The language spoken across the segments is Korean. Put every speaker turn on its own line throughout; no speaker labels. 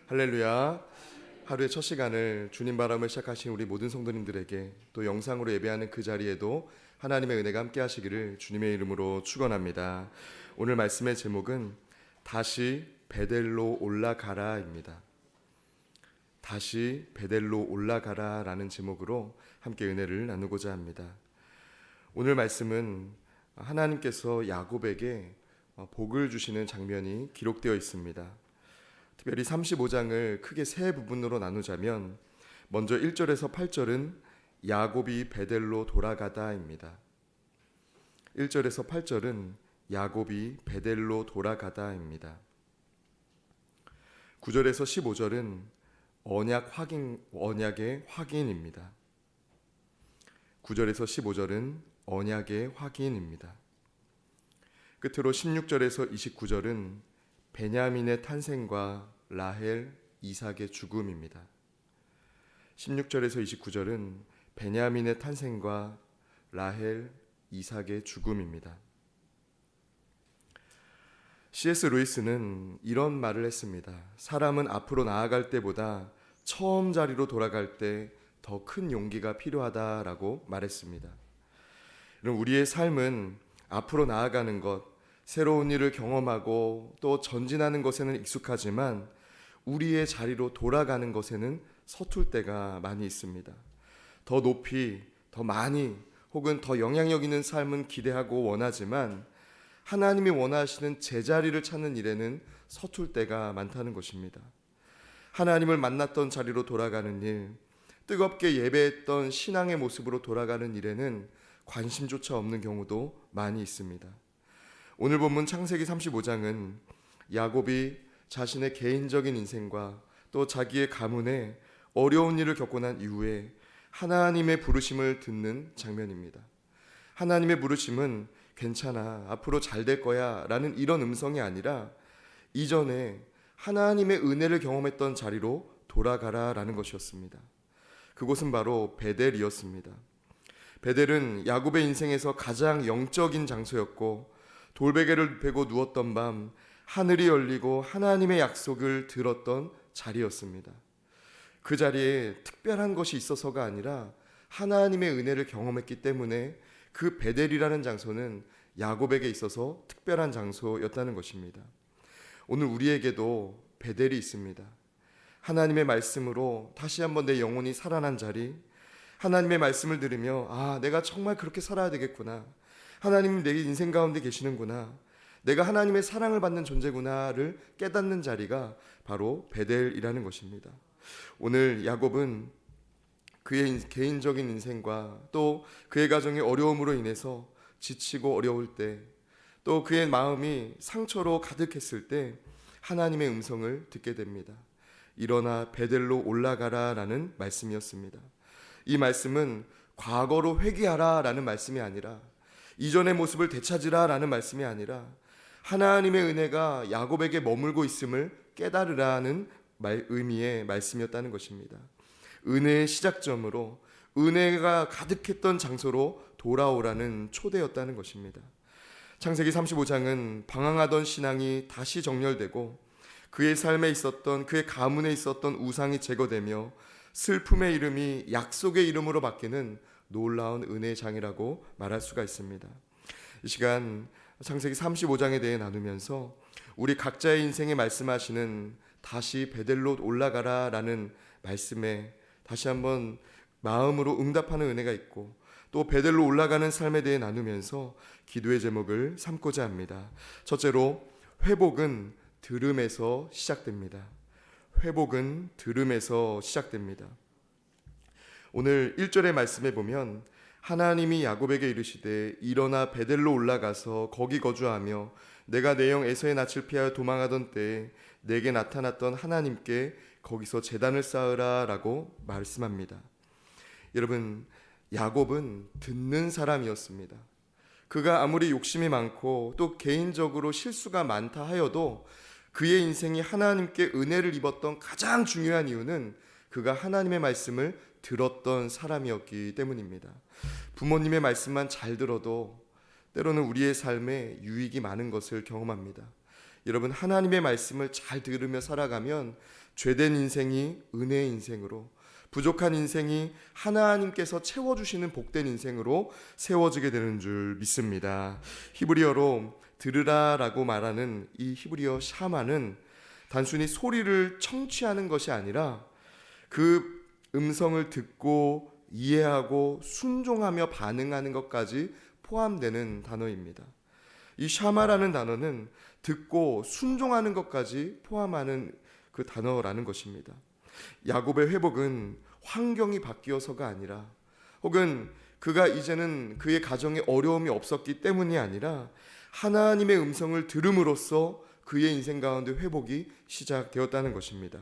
할렐루야. 하루의 첫 시간을 주님 바람을 시작하신 우리 모든 성도님들에게 또 영상으로 예배하는 그 자리에도 하나님의 은혜가 함께 하시기를 주님의 이름으로 축원합니다. 오늘 말씀의 제목은 다시 베델로 올라가라입니다. 다시 베델로 올라가라 라는 제목으로 함께 은혜를 나누고자 합니다. 오늘 말씀은 하나님께서 야곱에게 복을 주시는 장면이 기록되어 있습니다. 특별히 35장을 크게 세 부분으로 나누자면 먼저 1절에서 8절은 야곱이 베델로 돌아가다입니다. 1절에서 8절은 야곱이 베델로 돌아가다입니다. 9절에서 15절은 언약의 확인입니다. 9절에서 15절은 언약의 확인입니다. 끝으로 16절에서 29절은 베냐민의 탄생과 라헬, 이삭의 죽음입니다. 16절에서 29절은 베냐민의 탄생과 라헬, 이삭의 죽음입니다. C.S. 루이스는 이런 말을 했습니다. 사람은 앞으로 나아갈 때보다 처음 자리로 돌아갈 때 더 큰 용기가 필요하다라고 말했습니다. 우리의 삶은 앞으로 나아가는 것, 새로운 일을 경험하고 또 전진하는 것에는 익숙하지만 우리의 자리로 돌아가는 것에는 서툴 때가 많이 있습니다. 더 높이, 더 많이 혹은 더 영향력 있는 삶은 기대하고 원하지만 하나님이 원하시는 제자리를 찾는 일에는 서툴 때가 많다는 것입니다. 하나님을 만났던 자리로 돌아가는 일, 뜨겁게 예배했던 신앙의 모습으로 돌아가는 일에는 관심조차 없는 경우도 많이 있습니다. 오늘 본문 창세기 35장은 야곱이 자신의 개인적인 인생과 또 자기의 가문에 어려운 일을 겪고 난 이후에 하나님의 부르심을 듣는 장면입니다. 하나님의 부르심은 괜찮아, 앞으로 잘 될 거야 라는 이런 음성이 아니라 이전에 하나님의 은혜를 경험했던 자리로 돌아가라 라는 것이었습니다. 그곳은 바로 베델이었습니다. 베델은 야곱의 인생에서 가장 영적인 장소였고 돌베개를 베고 누웠던 밤 하늘이 열리고 하나님의 약속을 들었던 자리였습니다. 그 자리에 특별한 것이 있어서가 아니라 하나님의 은혜를 경험했기 때문에 그 베델이라는 장소는 야곱에게 있어서 특별한 장소였다는 것입니다. 오늘 우리에게도 베델이 있습니다. 하나님의 말씀으로 다시 한번 내 영혼이 살아난 자리, 하나님의 말씀을 들으며 내가 정말 그렇게 살아야 되겠구나, 하나님은 내 인생 가운데 계시는구나, 내가 하나님의 사랑을 받는 존재구나를 깨닫는 자리가 바로 베델이라는 것입니다. 오늘 야곱은 그의 개인적인 인생과 또 그의 가정의 어려움으로 인해서 지치고 어려울 때, 또 그의 마음이 상처로 가득했을 때 하나님의 음성을 듣게 됩니다. 일어나 베델로 올라가라 라는 말씀이었습니다. 이 말씀은 과거로 회개하라 라는 말씀이 아니라, 이전의 모습을 되찾으라 라는 말씀이 아니라 하나님의 은혜가 야곱에게 머물고 있음을 깨달으라는 의미의 말씀이었다는 것입니다. 은혜의 시작점으로, 은혜가 가득했던 장소로 돌아오라는 초대였다는 것입니다. 창세기 35장은 방황하던 신앙이 다시 정렬되고 그의 삶에 있었던, 그의 가문에 있었던 우상이 제거되며 슬픔의 이름이 약속의 이름으로 바뀌는 놀라운 은혜의 장이라고 말할 수가 있습니다. 이 시간 창세기 35장에 대해 나누면서 우리 각자의 인생에 말씀하시는 다시 베델로 올라가라 라는 말씀에 다시 한번 마음으로 응답하는 은혜가 있고, 또 베델로 올라가는 삶에 대해 나누면서 기도의 제목을 삼고자 합니다. 첫째로, 회복은 들음에서 시작됩니다. 회복은 들음에서 시작됩니다. 오늘 1절의 말씀에 보면 하나님이 야곱에게 이르시되 일어나 베델로 올라가서 거기 거주하며 내가 내 영 에서의 낯을 피하여 도망하던 때에 내게 나타났던 하나님께 거기서 제단을 쌓으라 라고 말씀합니다. 여러분, 야곱은 듣는 사람이었습니다. 그가 아무리 욕심이 많고 또 개인적으로 실수가 많다 하여도 그의 인생이 하나님께 은혜를 입었던 가장 중요한 이유는 그가 하나님의 말씀을 들었던 사람이었기 때문입니다. 부모님의 말씀만 잘 들어도 때로는 우리의 삶에 유익이 많은 것을 경험합니다. 여러분, 하나님의 말씀을 잘 들으며 살아가면 죄된 인생이 은혜의 인생으로, 부족한 인생이 하나님께서 채워주시는 복된 인생으로 세워지게 되는 줄 믿습니다. 히브리어로 들으라라고 말하는 이 히브리어 샤마는 단순히 소리를 청취하는 것이 아니라 그 음성을 듣고 이해하고 순종하며 반응하는 것까지 포함되는 단어입니다. 이 샤마라는 단어는 듣고 순종하는 것까지 포함하는 그 단어라는 것입니다. 야곱의 회복은 환경이 바뀌어서가 아니라, 혹은 그가 이제는 그의 가정에 어려움이 없었기 때문이 아니라 하나님의 음성을 들음으로써 그의 인생 가운데 회복이 시작되었다는 것입니다.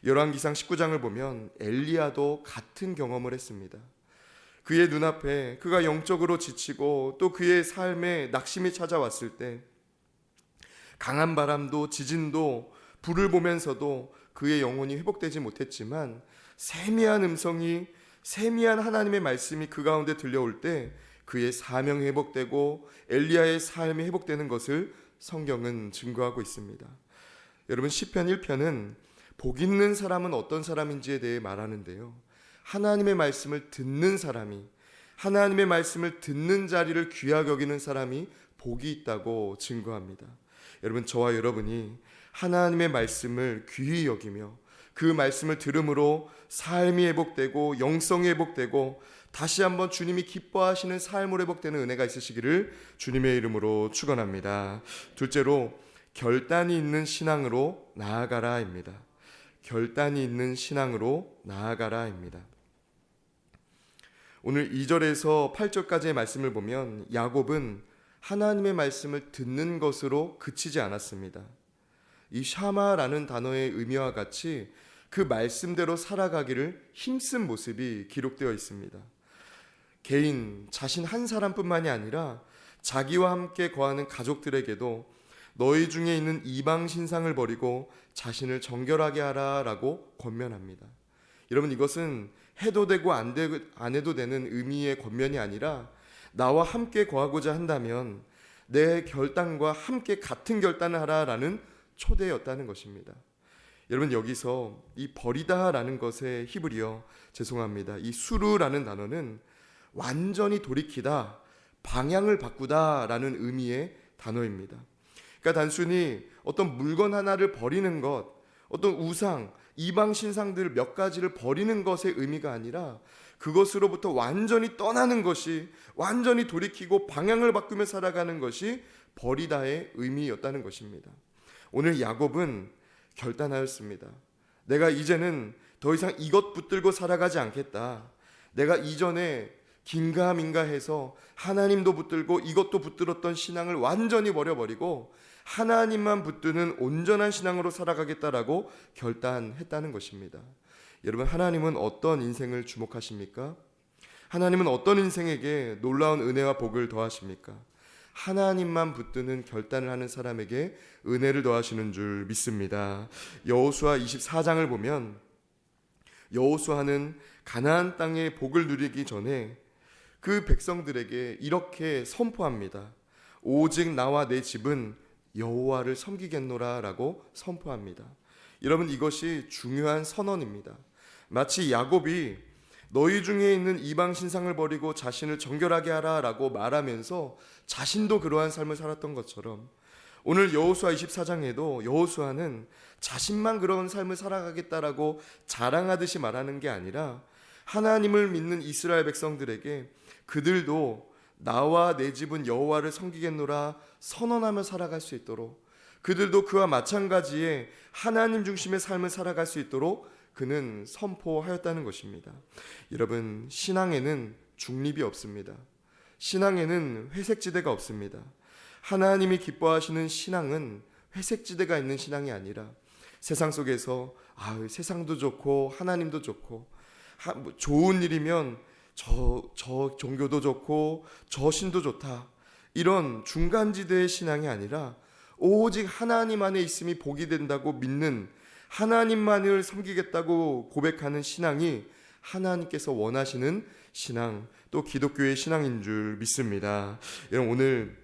열왕기상 19장을 보면 엘리야도 같은 경험을 했습니다. 그의 눈앞에 그가 영적으로 지치고 또 그의 삶에 낙심이 찾아왔을 때 강한 바람도 지진도 불을 보면서도 그의 영혼이 회복되지 못했지만 세미한 음성이, 세미한 하나님의 말씀이 그 가운데 들려올 때 그의 사명이 회복되고 엘리야의 삶이 회복되는 것을 성경은 증거하고 있습니다. 여러분, 시편 1편은 복 있는 사람은 어떤 사람인지에 대해 말하는데요, 하나님의 말씀을 듣는 사람이, 하나님의 말씀을 듣는 자리를 귀하게 여기는 사람이 복이 있다고 증거합니다. 여러분, 저와 여러분이 하나님의 말씀을 귀히 여기며 그 말씀을 들음으로 삶이 회복되고 영성이 회복되고 다시 한번 주님이 기뻐하시는 삶으로 회복되는 은혜가 있으시기를 주님의 이름으로 축원합니다. 둘째로, 결단이 있는 신앙으로 나아가라입니다. 결단이 있는 신앙으로 나아가라입니다. 오늘 2절에서 8절까지의 말씀을 보면 야곱은 하나님의 말씀을 듣는 것으로 그치지 않았습니다. 이 샤마라는 단어의 의미와 같이 그 말씀대로 살아가기를 힘쓴 모습이 기록되어 있습니다. 개인, 자신 한 사람뿐만이 아니라 자기와 함께 거하는 가족들에게도 너희 중에 있는 이방 신상을 버리고 자신을 정결하게 하라라고 권면합니다. 여러분, 이것은 해도 되고 안 해도 되는 의미의 권면이 아니라 나와 함께 거하고자 한다면 내 결단과 함께 같은 결단을 하라라는 초대였다는 것입니다. 여러분, 여기서 이 버리다라는 것의 히브리어, 이 수루라는 단어는 완전히 돌이키다, 방향을 바꾸다라는 의미의 단어입니다. 그러니까 단순히 어떤 물건 하나를 버리는 것, 어떤 우상, 이방 신상들 몇 가지를 버리는 것의 의미가 아니라 그것으로부터 완전히 떠나는 것이, 완전히 돌이키고 방향을 바꾸며 살아가는 것이 버리다의 의미였다는 것입니다. 오늘 야곱은 결단하였습니다. 내가 이제는 더 이상 이것 붙들고 살아가지 않겠다. 내가 이전에 긴가민가해서 하나님도 붙들고 이것도 붙들었던 신앙을 완전히 버려버리고 하나님만 붙드는 온전한 신앙으로 살아가겠다라고 결단했다는 것입니다. 여러분, 하나님은 어떤 인생을 주목하십니까? 하나님은 어떤 인생에게 놀라운 은혜와 복을 더하십니까? 하나님만 붙드는 결단을 하는 사람에게 은혜를 더하시는 줄 믿습니다. 여호수아 24장을 보면 여호수아는 가나안 땅의 복을 누리기 전에 그 백성들에게 이렇게 선포합니다. 오직 나와 내 집은 여호와를 섬기겠노라라고 선포합니다. 여러분, 이것이 중요한 선언입니다. 마치 야곱이 너희 중에 있는 이방 신상을 버리고 자신을 정결하게 하라라고 말하면서 자신도 그러한 삶을 살았던 것처럼 오늘 여호수아 24장에도 여호수아는 자신만 그런 삶을 살아가겠다라고 자랑하듯이 말하는 게 아니라 하나님을 믿는 이스라엘 백성들에게 그들도 나와 내 집은 여호와를 섬기겠노라 선언하며 살아갈 수 있도록, 그들도 그와 마찬가지의 하나님 중심의 삶을 살아갈 수 있도록 그는 선포하였다는 것입니다. 여러분, 신앙에는 중립이 없습니다. 신앙에는 회색지대가 없습니다. 하나님이 기뻐하시는 신앙은 회색지대가 있는 신앙이 아니라 세상 속에서 세상도 좋고 하나님도 좋고 좋은 일이면 저 종교도 좋고 저 신도 좋다, 이런 중간지대의 신앙이 아니라 오직 하나님 안에 있음이 복이 된다고 믿는, 하나님만을 섬기겠다고 고백하는 신앙이 하나님께서 원하시는 신앙, 또 기독교의 신앙인 줄 믿습니다. 여러분, 오늘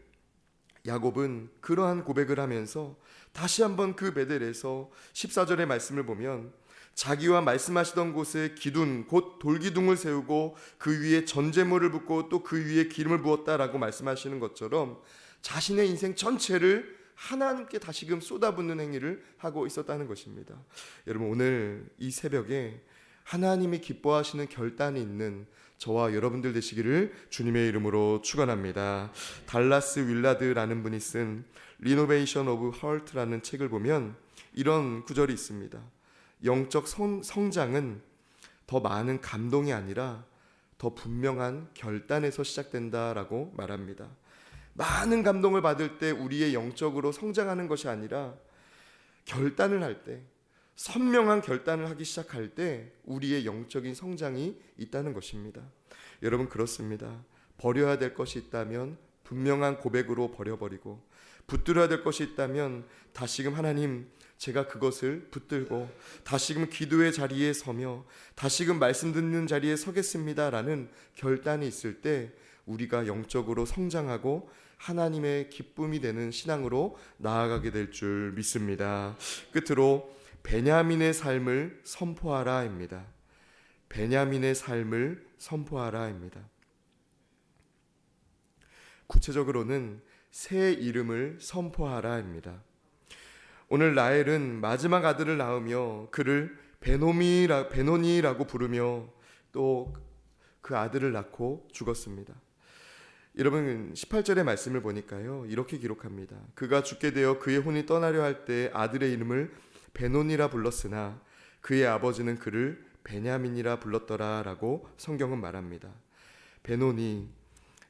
야곱은 그러한 고백을 하면서 다시 한번 그 베델에서 14절의 말씀을 보면 자기와 말씀하시던 곳에 기둥 곧 돌기둥을 세우고 그 위에 전제물을 붓고 또 그 위에 기름을 부었다라고 말씀하시는 것처럼 자신의 인생 전체를 하나님께 다시금 쏟아붓는 행위를 하고 있었다는 것입니다. 여러분, 오늘 이 새벽에 하나님이 기뻐하시는 결단이 있는 저와 여러분들 되시기를 주님의 이름으로 축원합니다. 달라스 윌라드라는 분이 쓴 리노베이션 오브 헐트라는 책을 보면 이런 구절이 있습니다. 영적 성장은 더 많은 감동이 아니라 더 분명한 결단에서 시작된다라고 말합니다. 많은 감동을 받을 때 우리의 영적으로 성장하는 것이 아니라 결단을 할 때, 선명한 결단을 하기 시작할 때 우리의 영적인 성장이 있다는 것입니다. 여러분, 그렇습니다. 버려야 될 것이 있다면 분명한 고백으로 버려버리고, 붙들어야 될 것이 있다면 다시금 하나님, 제가 그것을 붙들고 다시금 기도의 자리에 서며 다시금 말씀 듣는 자리에 서겠습니다라는 결단이 있을 때 우리가 영적으로 성장하고 하나님의 기쁨이 되는 신앙으로 나아가게 될 줄 믿습니다. 끝으로 베냐민의 삶을 선포하라입니다. 베냐민의 삶을 선포하라입니다. 구체적으로는 새 이름을 선포하라입니다. 오늘 라헬은 마지막 아들을 낳으며 그를 베노니라고 부르며 또 그 아들을 낳고 죽었습니다. 여러분, 18절의 말씀을 보니까요, 이렇게 기록합니다. 그가 죽게 되어 그의 혼이 떠나려 할 때 아들의 이름을 베노니라 불렀으나 그의 아버지는 그를 베냐민이라 불렀더라라고 성경은 말합니다. 베노니,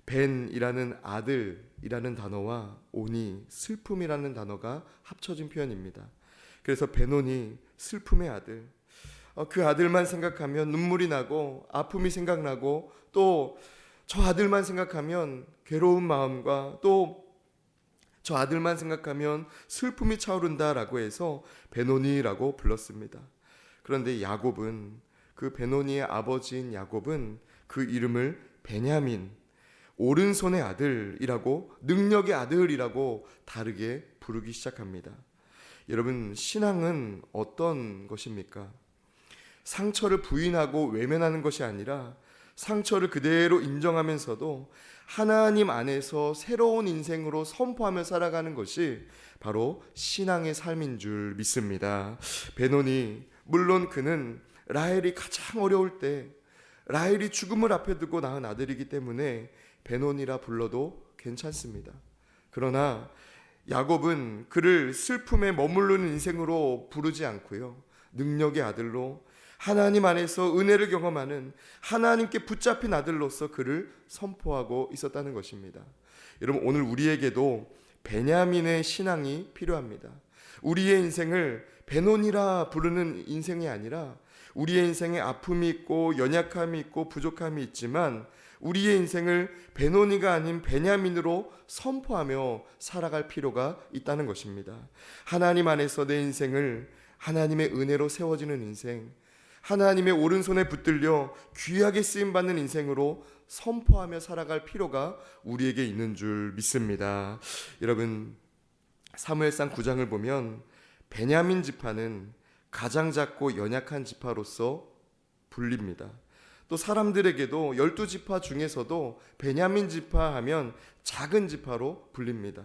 벤이라는 아들이라는 단어와 오니, 슬픔이라는 단어가 합쳐진 표현입니다. 그래서 베노니, 슬픔의 아들. 그 아들만 생각하면 눈물이 나고 아픔이 생각나고 또 저 아들만 생각하면 괴로운 마음과 또 저 아들만 생각하면 슬픔이 차오른다라고 해서 베노니라고 불렀습니다. 그런데 야곱은, 그 베노니의 아버지인 야곱은 그 이름을 베냐민, 오른손의 아들이라고, 능력의 아들이라고 다르게 부르기 시작합니다. 여러분, 신앙은 어떤 것입니까? 상처를 부인하고 외면하는 것이 아니라 상처를 그대로 인정하면서도 하나님 안에서 새로운 인생으로 선포하며 살아가는 것이 바로 신앙의 삶인 줄 믿습니다. 베노니, 물론 그는 라헬이 가장 어려울 때 라헬이 죽음을 앞에 두고 낳은 아들이기 때문에 베노니라 불러도 괜찮습니다. 그러나 야곱은 그를 슬픔에 머무르는 인생으로 부르지 않고요, 능력의 아들로 하나님 안에서 은혜를 경험하는 하나님께 붙잡힌 아들로서 그를 선포하고 있었다는 것입니다. 여러분, 오늘 우리에게도 베냐민의 신앙이 필요합니다. 우리의 인생을 베노니라 부르는 인생이 아니라 우리의 인생에 아픔이 있고 연약함이 있고 부족함이 있지만 우리의 인생을 베노니가 아닌 베냐민으로 선포하며 살아갈 필요가 있다는 것입니다. 하나님 안에서 내 인생을 하나님의 은혜로 세워지는 인생, 하나님의 오른손에 붙들려 귀하게 쓰임받는 인생으로 선포하며 살아갈 필요가 우리에게 있는 줄 믿습니다. 여러분, 사무엘상 9장을 보면 베냐민 지파는 가장 작고 연약한 지파로서 불립니다. 또 사람들에게도 12지파 중에서도 베냐민 지파 하면 작은 지파로 불립니다.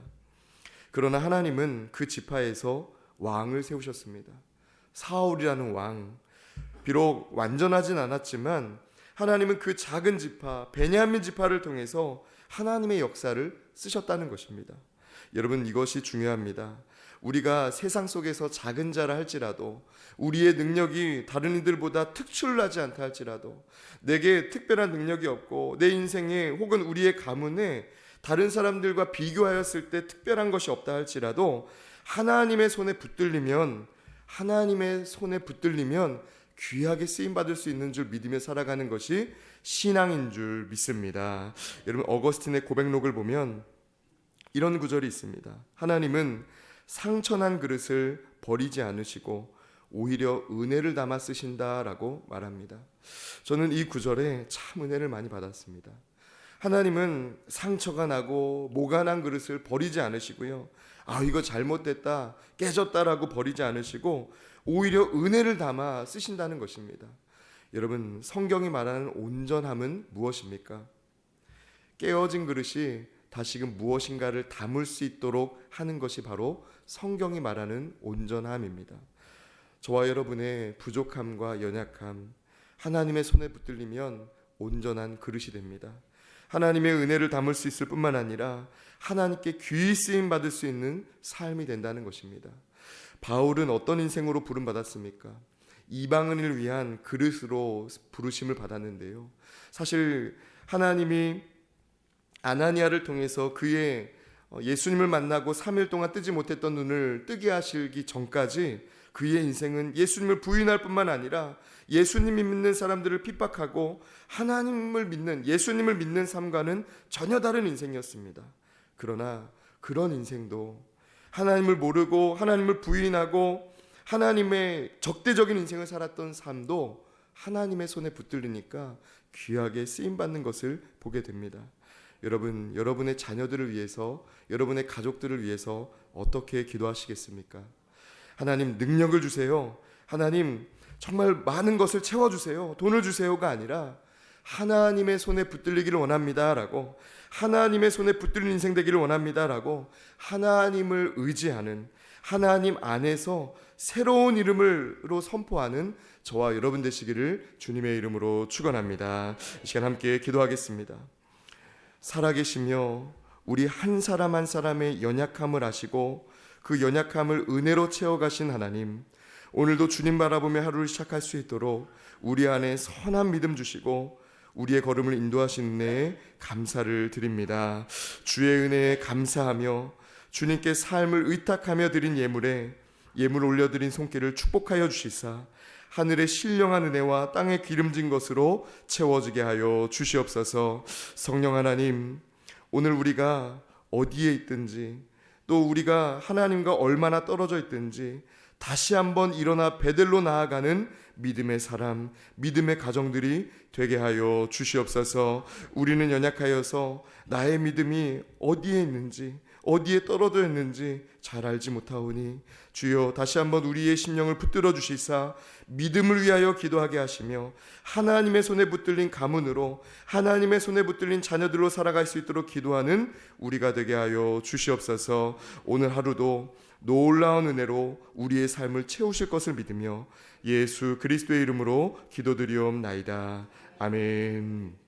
그러나 하나님은 그 지파에서 왕을 세우셨습니다. 사울이라는 왕. 비록 완전하진 않았지만 하나님은 그 작은 지파, 베냐민 지파를 통해서 하나님의 역사를 쓰셨다는 것입니다. 여러분, 이것이 중요합니다. 우리가 세상 속에서 작은 자라 할지라도, 우리의 능력이 다른 이들보다 특출나지 않다 할지라도, 내게 특별한 능력이 없고 내 인생에 혹은 우리의 가문에 다른 사람들과 비교하였을 때 특별한 것이 없다 할지라도 하나님의 손에 붙들리면 귀하게 쓰임받을 수 있는 줄 믿으며 살아가는 것이 신앙인 줄 믿습니다. 여러분, 어거스틴의 고백록을 보면 이런 구절이 있습니다. 하나님은 상처난 그릇을 버리지 않으시고 오히려 은혜를 담아 쓰신다라고 말합니다. 저는 이 구절에 참 은혜를 많이 받았습니다. 하나님은 상처가 나고 모가 난 그릇을 버리지 않으시고요. 이거 잘못됐다, 깨졌다라고 버리지 않으시고 오히려 은혜를 담아 쓰신다는 것입니다. 여러분, 성경이 말하는 온전함은 무엇입니까? 깨어진 그릇이 다시금 무엇인가를 담을 수 있도록 하는 것이 바로 성경이 말하는 온전함입니다. 저와 여러분의 부족함과 연약함, 하나님의 손에 붙들리면 온전한 그릇이 됩니다. 하나님의 은혜를 담을 수 있을 뿐만 아니라 하나님께 귀히 쓰임 받을 수 있는 삶이 된다는 것입니다. 바울은 어떤 인생으로 부름받았습니까? 이방인을 위한 그릇으로 부르심을 받았는데요. 사실 하나님이 아나니아를 통해서 그의 예수님을 만나고 3일 동안 뜨지 못했던 눈을 뜨게 하시기 전까지 그의 인생은 예수님을 부인할 뿐만 아니라 예수님이 믿는 사람들을 핍박하고 하나님을 믿는, 예수님을 믿는 삶과는 전혀 다른 인생이었습니다. 그러나 그런 인생도 하나님을 모르고 하나님을 부인하고 하나님의 적대적인 인생을 살았던 삶도 하나님의 손에 붙들리니까 귀하게 쓰임받는 것을 보게 됩니다. 여러분, 여러분의 자녀들을 위해서, 여러분의 가족들을 위해서 어떻게 기도하시겠습니까? 하나님, 능력을 주세요. 하나님, 정말 많은 것을 채워주세요. 돈을 주세요가 아니라 하나님의 손에 붙들리기를 원합니다라고, 하나님의 손에 붙들린 인생 되기를 원합니다라고 하나님을 의지하는, 하나님 안에서 새로운 이름으로 선포하는 저와 여러분 되시기를 주님의 이름으로 축원합니다. 이 시간 함께 기도하겠습니다. 살아계시며 우리 한 사람 한 사람의 연약함을 아시고 그 연약함을 은혜로 채워가신 하나님, 오늘도 주님 바라보며 하루를 시작할 수 있도록 우리 안에 선한 믿음 주시고 우리의 걸음을 인도하신 은혜에 감사를 드립니다. 주의 은혜에 감사하며 주님께 삶을 의탁하며 드린 예물에 예물 올려드린 손길을 축복하여 주시사 하늘의 신령한 은혜와 땅에 기름진 것으로 채워지게 하여 주시옵소서. 성령 하나님, 오늘 우리가 어디에 있든지 또 우리가 하나님과 얼마나 떨어져 있든지 다시 한번 일어나 베들로 나아가는 믿음의 사람, 믿음의 가정들이 되게 하여 주시옵소서. 우리는 연약하여서 나의 믿음이 어디에 있는지, 어디에 떨어져 있는지 잘 알지 못하오니 주여 다시 한번 우리의 심령을 붙들어 주시사 믿음을 위하여 기도하게 하시며 하나님의 손에 붙들린 가문으로, 하나님의 손에 붙들린 자녀들로 살아갈 수 있도록 기도하는 우리가 되게 하여 주시옵소서. 오늘 하루도 놀라운 은혜로 우리의 삶을 채우실 것을 믿으며 예수 그리스도의 이름으로 기도드리옵나이다. 아멘.